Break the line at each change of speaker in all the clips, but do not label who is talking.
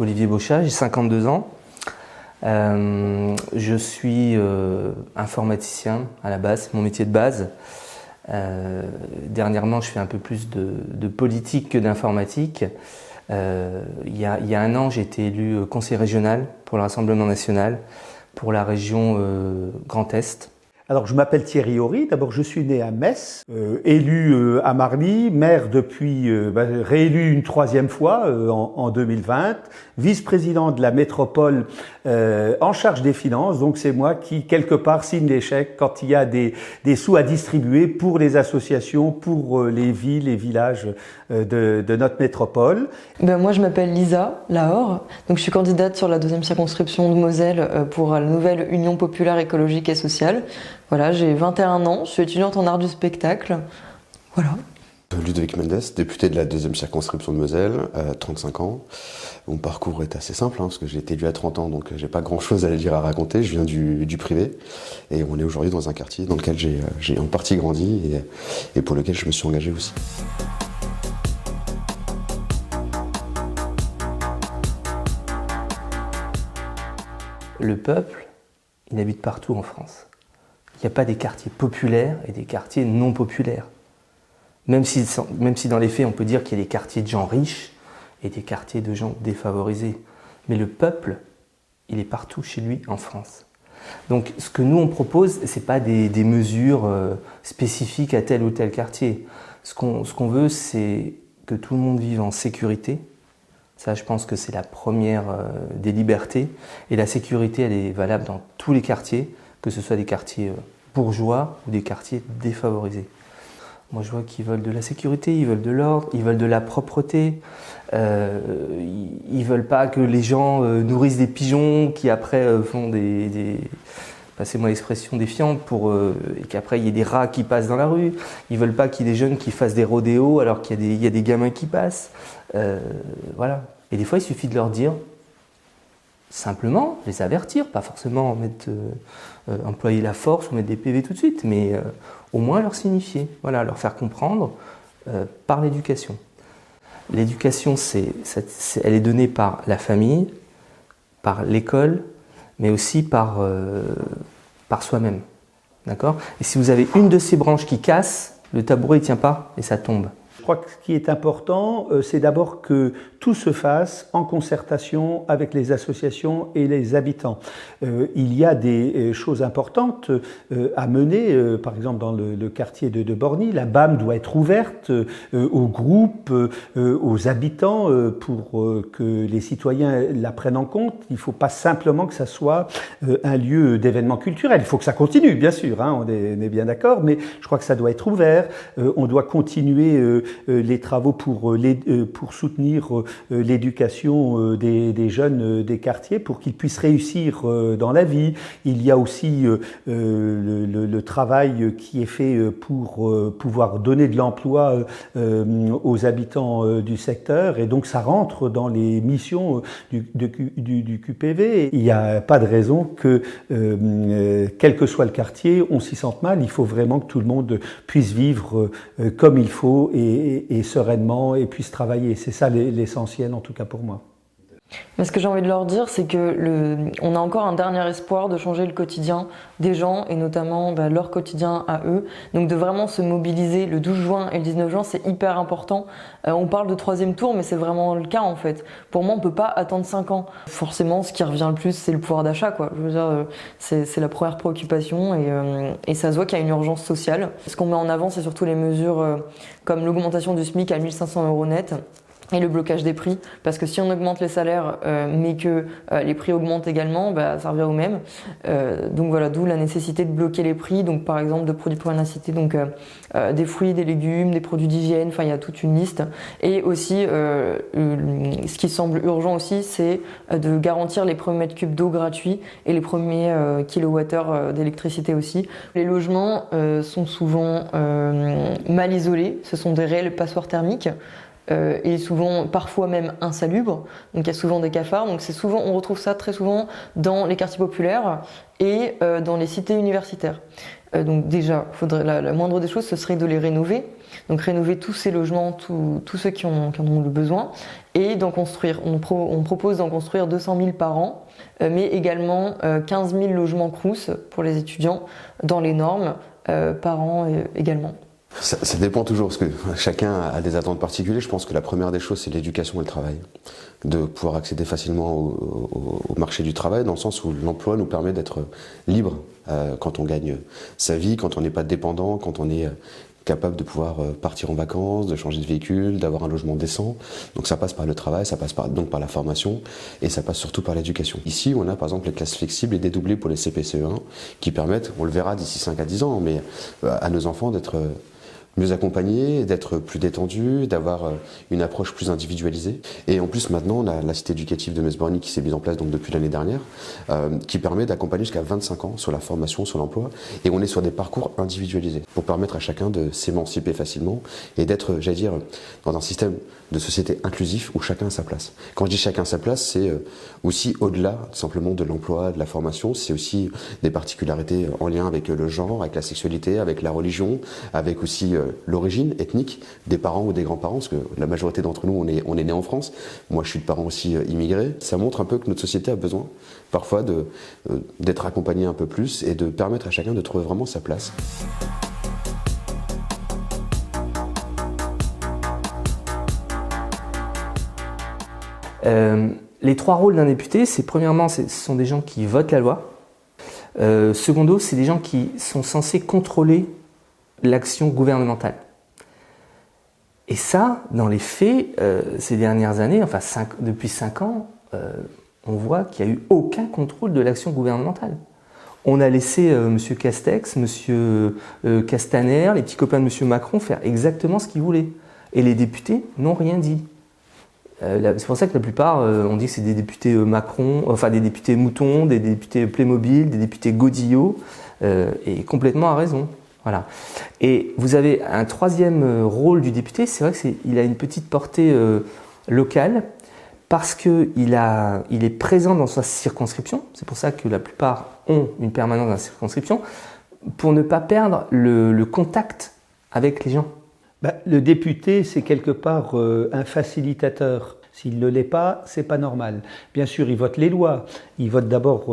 Marc-Olivier Beauchat, j'ai 52 ans. Je suis informaticien à la base, c'est mon métier de base. Dernièrement, je fais un peu plus de politique que d'informatique. Il y a un an, j'ai été élu conseiller régional pour le Rassemblement national pour la région Grand Est.
Alors, je m'appelle Thierry Horry. D'abord, je suis né à Metz, élu à Marly, maire depuis, réélu une 3e fois en 2020, vice-président de la métropole en charge des finances. Donc, c'est moi qui, quelque part, signe les chèques quand il y a des sous à distribuer pour les associations, pour les villes et villages de notre métropole.
Moi, je m'appelle Lisa Lahore. Donc, je suis candidate sur la 2e circonscription de Moselle pour la nouvelle Union populaire écologique et sociale. Voilà, j'ai 21 ans, je suis étudiante en art du spectacle. Voilà.
Ludovic Mendes, député de la 2e circonscription de Moselle, 35 ans. Mon parcours est assez simple, parce que j'ai été élu à 30 ans, donc j'ai pas grand chose à raconter. Je viens du privé, et on est aujourd'hui dans un quartier dans lequel j'ai en partie grandi, et pour lequel je me suis engagé aussi.
Le peuple, il habite partout en France. Il n'y a pas des quartiers populaires et des quartiers non populaires. Même si dans les faits, on peut dire qu'il y a des quartiers de gens riches et des quartiers de gens défavorisés. Mais le peuple, il est partout chez lui en France. Donc ce que nous on propose, ce n'est pas des mesures spécifiques à tel ou tel quartier. Ce qu'on veut, c'est que tout le monde vive en sécurité. Ça, je pense que c'est la première des libertés. Et la sécurité, elle est valable dans tous les quartiers, que ce soit des quartiers bourgeois ou des quartiers défavorisés. Moi, je vois qu'ils veulent de la sécurité, ils veulent de l'ordre, ils veulent de la propreté. Ils veulent pas que les gens nourrissent des pigeons qui après font passez-moi l'expression, des fientes et qu'après il y ait des rats qui passent dans la rue. Ils veulent pas qu'il y ait des jeunes qui fassent des rodéos alors qu'il y a des gamins qui passent. Voilà. Et des fois, il suffit de leur dire, simplement, les avertir, pas forcément employer la force ou mettre des PV tout de suite, mais au moins leur signifier, voilà, leur faire comprendre par l'éducation. L'éducation, elle est donnée par la famille, par l'école, mais aussi par soi-même. D'accord ? Et si vous avez une de ces branches qui casse, le tabouret ne tient pas et ça tombe.
Je crois que ce qui est important, c'est d'abord que tout se fasse en concertation avec les associations et les habitants. Il y a des choses importantes à mener, par exemple dans le quartier de Borny, la BAM doit être ouverte aux groupes, aux habitants pour que les citoyens la prennent en compte. Il ne faut pas simplement que ça soit un lieu d'événement culturel. Il faut que ça continue, bien sûr, on est bien d'accord, mais je crois que ça doit être ouvert. On doit continuer les travaux pour soutenir l'éducation des jeunes des quartiers pour qu'ils puissent réussir dans la vie. Il y a aussi le travail qui est fait pour pouvoir donner de l'emploi aux habitants du secteur, et donc ça rentre dans les missions du QPV. Il n'y a pas de raison que, quel que soit le quartier, on s'y sente mal. Il faut vraiment que tout le monde puisse vivre comme il faut et sereinement et puisse travailler. C'est ça l'essentiel, en tout cas pour moi.
Mais ce que j'ai envie de leur dire, c'est que on a encore un dernier espoir de changer le quotidien des gens, et notamment leur quotidien à eux. Donc de vraiment se mobiliser le 12 juin et le 19 juin, c'est hyper important. On parle de 3e tour, mais c'est vraiment le cas en fait. Pour moi, on peut pas attendre 5 ans. Forcément, ce qui revient le plus, c'est le pouvoir d'achat, quoi. Je veux dire, c'est la première préoccupation, et ça se voit qu'il y a une urgence sociale. Ce qu'on met en avant, c'est surtout les mesures comme l'augmentation du SMIC à 1 500 € net. Et le blocage des prix, parce que si on augmente les salaires mais que les prix augmentent également, ça revient au même. Donc voilà, d'où la nécessité de bloquer les prix, donc par exemple de produits pour la cité, donc des fruits, des légumes, des produits d'hygiène, enfin il y a toute une liste. Et aussi, ce qui semble urgent aussi, c'est de garantir les premiers mètres cubes d'eau gratuits et les premiers kilowattheures d'électricité aussi. Les logements sont souvent mal isolés, ce sont des réelles passoires thermiques. Et souvent, parfois même insalubres. Donc il y a souvent des cafards. Donc on retrouve ça très souvent dans les quartiers populaires et dans les cités universitaires. Donc déjà, la moindre des choses, ce serait de les rénover. Donc rénover tous ces logements, tous ceux qui en ont le besoin, et d'en construire. On propose d'en construire 200 000 par an, mais également 15 000 logements Crous pour les étudiants dans les normes par an également.
Ça dépend toujours, parce que chacun a des attentes particulières. Je pense que la première des choses, c'est l'éducation et le travail. De pouvoir accéder facilement au marché du travail, dans le sens où l'emploi nous permet d'être libre quand on gagne sa vie, quand on n'est pas dépendant, quand on est capable de pouvoir partir en vacances, de changer de véhicule, d'avoir un logement décent. Donc ça passe par le travail, ça passe donc par la formation, et ça passe surtout par l'éducation. Ici, on a par exemple les classes flexibles et dédoublées pour les CP-CE1, qui permettent, on le verra d'ici 5 à 10 ans, mais à nos enfants d'être mieux accompagnés, d'être plus détendus, d'avoir une approche plus individualisée. Et en plus, maintenant, on a la cité éducative de Metz-Borny qui s'est mise en place donc depuis l'année dernière, qui permet d'accompagner jusqu'à 25 ans sur la formation, sur l'emploi. Et on est sur des parcours individualisés pour permettre à chacun de s'émanciper facilement et d'être, j'allais dire, dans un système de société inclusif où chacun a sa place. Quand je dis chacun a sa place, c'est aussi au-delà simplement de l'emploi, de la formation, c'est aussi des particularités en lien avec le genre, avec la sexualité, avec la religion, avec aussi l'origine ethnique des parents ou des grands-parents, parce que la majorité d'entre nous, on est né en France. Moi, je suis de parents aussi immigrés. Ça montre un peu que notre société a besoin, parfois, d'être accompagné un peu plus et de permettre à chacun de trouver vraiment sa place.
Les 3 rôles d'un député, c'est premièrement, ce sont des gens qui votent la loi. Secondo, c'est des gens qui sont censés contrôler l'action gouvernementale. Et ça, dans les faits, ces dernières années, enfin depuis 5 ans, on voit qu'il n'y a eu aucun contrôle de l'action gouvernementale. On a laissé M. Castex, M. Castaner, les petits copains de M. Macron faire exactement ce qu'ils voulaient. Et les députés n'ont rien dit. C'est pour ça que la plupart, on dit que c'est des députés Macron, enfin des députés moutons, des députés Playmobil, des députés Godillot, et complètement à raison. Voilà. Et vous avez un 3e rôle du député, c'est vrai qu'il a une petite portée locale, parce qu'il est présent dans sa circonscription, c'est pour ça que la plupart ont une permanence dans la circonscription, pour ne pas perdre le contact avec les gens.
Le député, c'est quelque part un facilitateur. S'il ne l'est pas, c'est pas normal. Bien sûr, il vote les lois. Il vote d'abord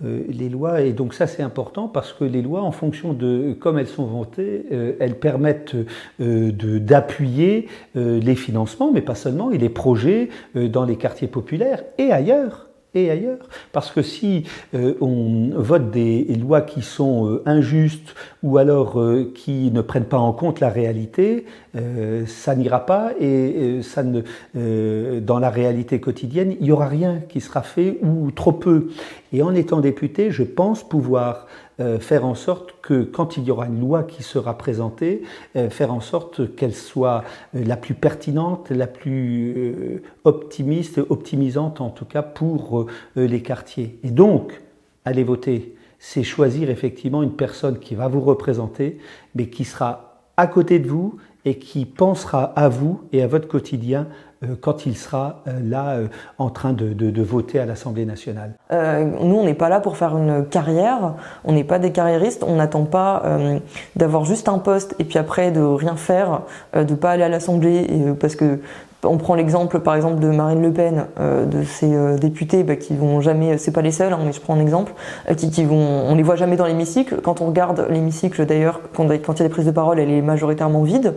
les lois, et donc ça c'est important parce que les lois, en fonction de comme elles sont votées, elles permettent d'appuyer les financements, mais pas seulement, et les projets dans les quartiers populaires et ailleurs. Parce que si on vote des lois qui sont injustes ou alors qui ne prennent pas en compte la réalité, ça n'ira pas, et dans la réalité quotidienne, il n'y aura rien qui sera fait ou trop peu. Et en étant député, je pense pouvoir faire en sorte que quand il y aura une loi qui sera présentée, faire en sorte qu'elle soit la plus pertinente, la plus optimiste, optimisante en tout cas pour les quartiers. Et donc, aller voter, c'est choisir effectivement une personne qui va vous représenter, mais qui sera à côté de vous et qui pensera à vous et à votre quotidien quand il sera là en train de voter à l'Assemblée nationale.
Nous, on n'est pas là pour faire une carrière, on n'est pas des carriéristes, on n'attend pas d'avoir juste un poste et puis après de rien faire, de pas aller à l'Assemblée, parce que on prend l'exemple par exemple de Marine Le Pen, de ces députés qui vont jamais, c'est pas les seuls, mais je prends un exemple, on les voit jamais dans l'hémicycle. Quand on regarde l'hémicycle d'ailleurs, quand il y a des prises de parole, elle est majoritairement vide.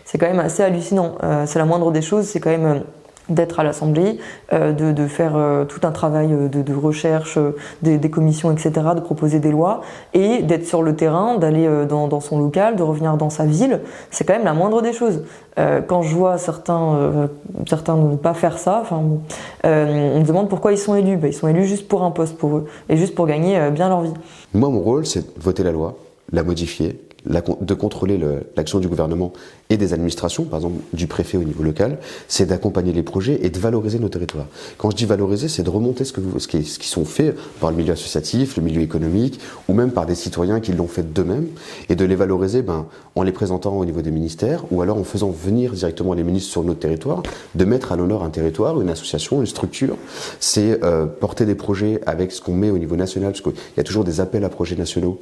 C'est quand même assez hallucinant. C'est la moindre des choses, c'est quand même d'être à l'Assemblée, de faire tout un travail de recherche, des commissions, etc., de proposer des lois, et d'être sur le terrain, d'aller dans son local, de revenir dans sa ville. C'est quand même la moindre des choses. Quand je vois certains ne pas faire ça, on me demande pourquoi ils sont élus. Ils sont élus juste pour un poste pour eux, et juste pour gagner bien leur vie.
Moi, mon rôle, c'est de voter la loi, la modifier, de contrôler l'action du gouvernement et des administrations, par exemple du préfet au niveau local, c'est d'accompagner les projets et de valoriser nos territoires. Quand je dis valoriser, c'est de remonter ce qui sont faits par le milieu associatif, le milieu économique, ou même par des citoyens qui l'ont fait d'eux-mêmes, et de les valoriser en les présentant au niveau des ministères, ou alors en faisant venir directement les ministres sur notre territoire, de mettre à l'honneur un territoire, une association, une structure. C'est porter des projets avec ce qu'on met au niveau national, parce qu'il y a toujours des appels à projets nationaux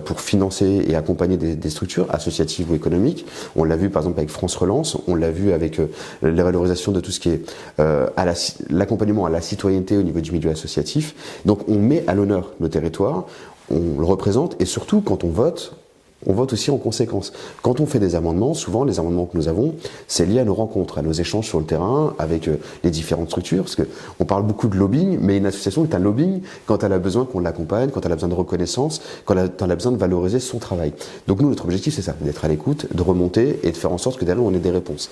pour financer et accompagner des structures associatives ou économiques. On l'a vu par exemple avec France Relance, on l'a vu avec la valorisation de tout ce qui est l'accompagnement à la citoyenneté au niveau du milieu associatif. Donc on met à l'honneur nos territoires, on le représente, et surtout quand on vote aussi en conséquence. Quand on fait des amendements, souvent les amendements que nous avons, c'est lié à nos rencontres, à nos échanges sur le terrain avec les différentes structures, parce qu'on parle beaucoup de lobbying, mais une association est un lobbying quand elle a besoin qu'on l'accompagne, quand elle a besoin de reconnaissance, quand elle a besoin de valoriser son travail. Donc nous, notre objectif, c'est ça, d'être à l'écoute, de remonter et de faire en sorte que derrière, on ait des réponses.